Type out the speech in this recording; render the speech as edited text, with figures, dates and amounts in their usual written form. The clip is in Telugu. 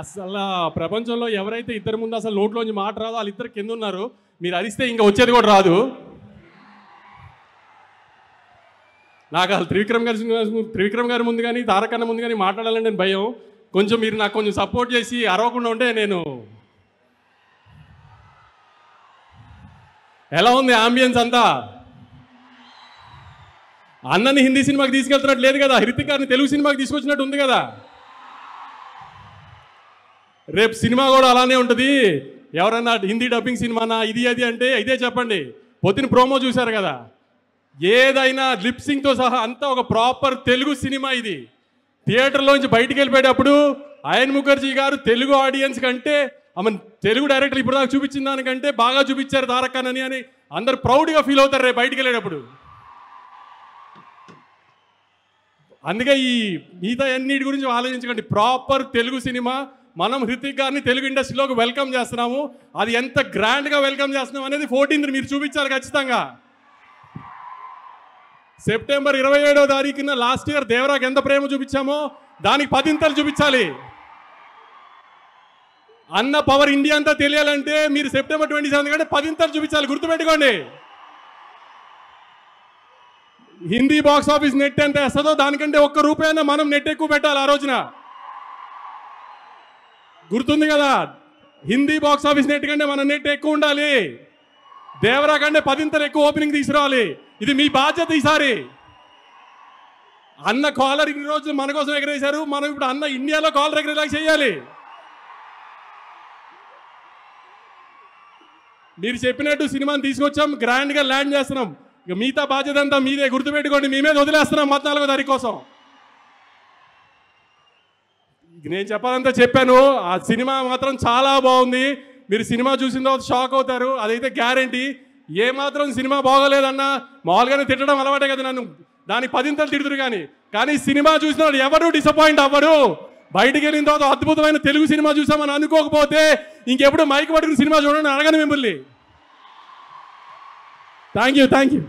అసలు ప్రపంచంలో ఎవరైతే ఇద్దరు ముందు అసలు నోట్లోంచి మాట రాదో వాళ్ళిద్దరు కింద ఉన్నారు. మీరు అరిస్తే ఇంకా వచ్చేది కూడా రాదు. నాకు అసలు త్రివిక్రమ్ గారి ముందు కానీ తారక్ అన్న ముందు కానీ మాట్లాడాలని నేను భయం. కొంచెం మీరు నాకు కొంచెం సపోర్ట్ చేసి అరవకుండా ఉంటే నేను. ఎలా ఉంది ఆంబియన్స్ అంతా? అన్నని హిందీ సినిమాకి తీసుకెళ్తున్నట్టు లేదు కదా, హృతిక్ గారిని తెలుగు సినిమాకి తీసుకొచ్చినట్టు ఉంది కదా. రేపు సినిమా కూడా అలానే ఉంటుంది. ఎవరన్నా హిందీ డబ్బింగ్ సినిమానా ఇది అది అంటే ఇదే చెప్పండి. పొద్దున ప్రోమో చూశారు కదా, ఏదైనా లిప్సింగ్తో సహా అంతా ఒక ప్రాపర్ తెలుగు సినిమా. ఇది థియేటర్లోంచి బయటికి వెళ్ళిపోయేటప్పుడు అయన్ ముఖర్జీ గారు తెలుగు ఆడియన్స్ కంటే ఆమె తెలుగు డైరెక్టర్ ఇప్పుడు దాకా చూపించిన దానికంటే బాగా చూపించారు తారక్ అని అందరు ప్రౌడ్గా ఫీల్ అవుతారు రేపు బయటికి వెళ్ళేటప్పుడు. అందుకే ఈ మిగతా అన్నిటి గురించి ఆలోచించకండి. Proper Telugu cinema. మనం హృతిక్ గారిని తెలుగు ఇండస్ట్రీలోకి వెల్కమ్ చేస్తున్నాము. అది ఎంత గ్రాండ్గా వెల్కమ్ చేస్తున్నాం అనేది 14th మీరు చూపించాలి ఖచ్చితంగా. సెప్టెంబర్ 27వ తారీఖున లాస్ట్ ఇయర్ దేవరాకి ఎంత ప్రేమ చూపించామో దానికి 10 చూపించాలి. అన్న పవర్ ఇండియా అంతా తెలియాలంటే మీరు సెప్టెంబర్ 27 కంటే 10 చూపించాలి. గుర్తుపెట్టుకోండి. హిందీ బాక్స్ ఆఫీస్ నెట్ ఎంత వేస్తుందో దానికంటే ₹1 మనం నెట్ ఎక్కువ పెట్టాలి ఆ రోజున. గుర్తుంది కదా, హిందీ బాక్స్ ఆఫీస్ నెట్ కంటే మన నెట్ ఎక్కువ ఉండాలి. దేవరా కంటే 10 ఎక్కువ ఓపెనింగ్ తీసుకురావాలి. ఇది మీ బాధ్యత ఈసారి. అన్న కాలర్ ఇన్ని రోజులు మన కోసం ఎగరేశారు, మనం ఇప్పుడు అన్న ఇండియాలో కాలర్ ఎగరేలా చేయాలి. మీరు చెప్పినట్టు సినిమాని తీసుకొచ్చాం, గ్రాండ్గా ల్యాండ్ చేస్తున్నాం. ఇక మిగతా బాధ్యత అంతా మీదే. గుర్తుపెట్టుకోండి, మీ మీద వదిలేస్తున్నాం 14వ తారీఖు కోసం. నేను చెప్పాలంతా చెప్పాను. ఆ సినిమా మాత్రం చాలా బాగుంది. మీరు సినిమా చూసిన తర్వాత షాక్ అవుతారు, అదైతే గ్యారంటీ. ఏమాత్రం సినిమా బాగోలేదన్నా మామూలుగానే తిట్టడం అలవాటే కదా నన్ను, దానికి 10 తిడుతురు. కానీ సినిమా చూసిన వాళ్ళు ఎవరు డిసప్పాయింట్ అవ్వరు. బయటికి వెళ్ళిన తర్వాత అద్భుతమైన తెలుగు సినిమా చూసామని అనుకోకపోతే ఇంకెప్పుడు మైక్ పట్టుకుని సినిమా చూడండి అడగను మిమ్మల్ని. Thank you.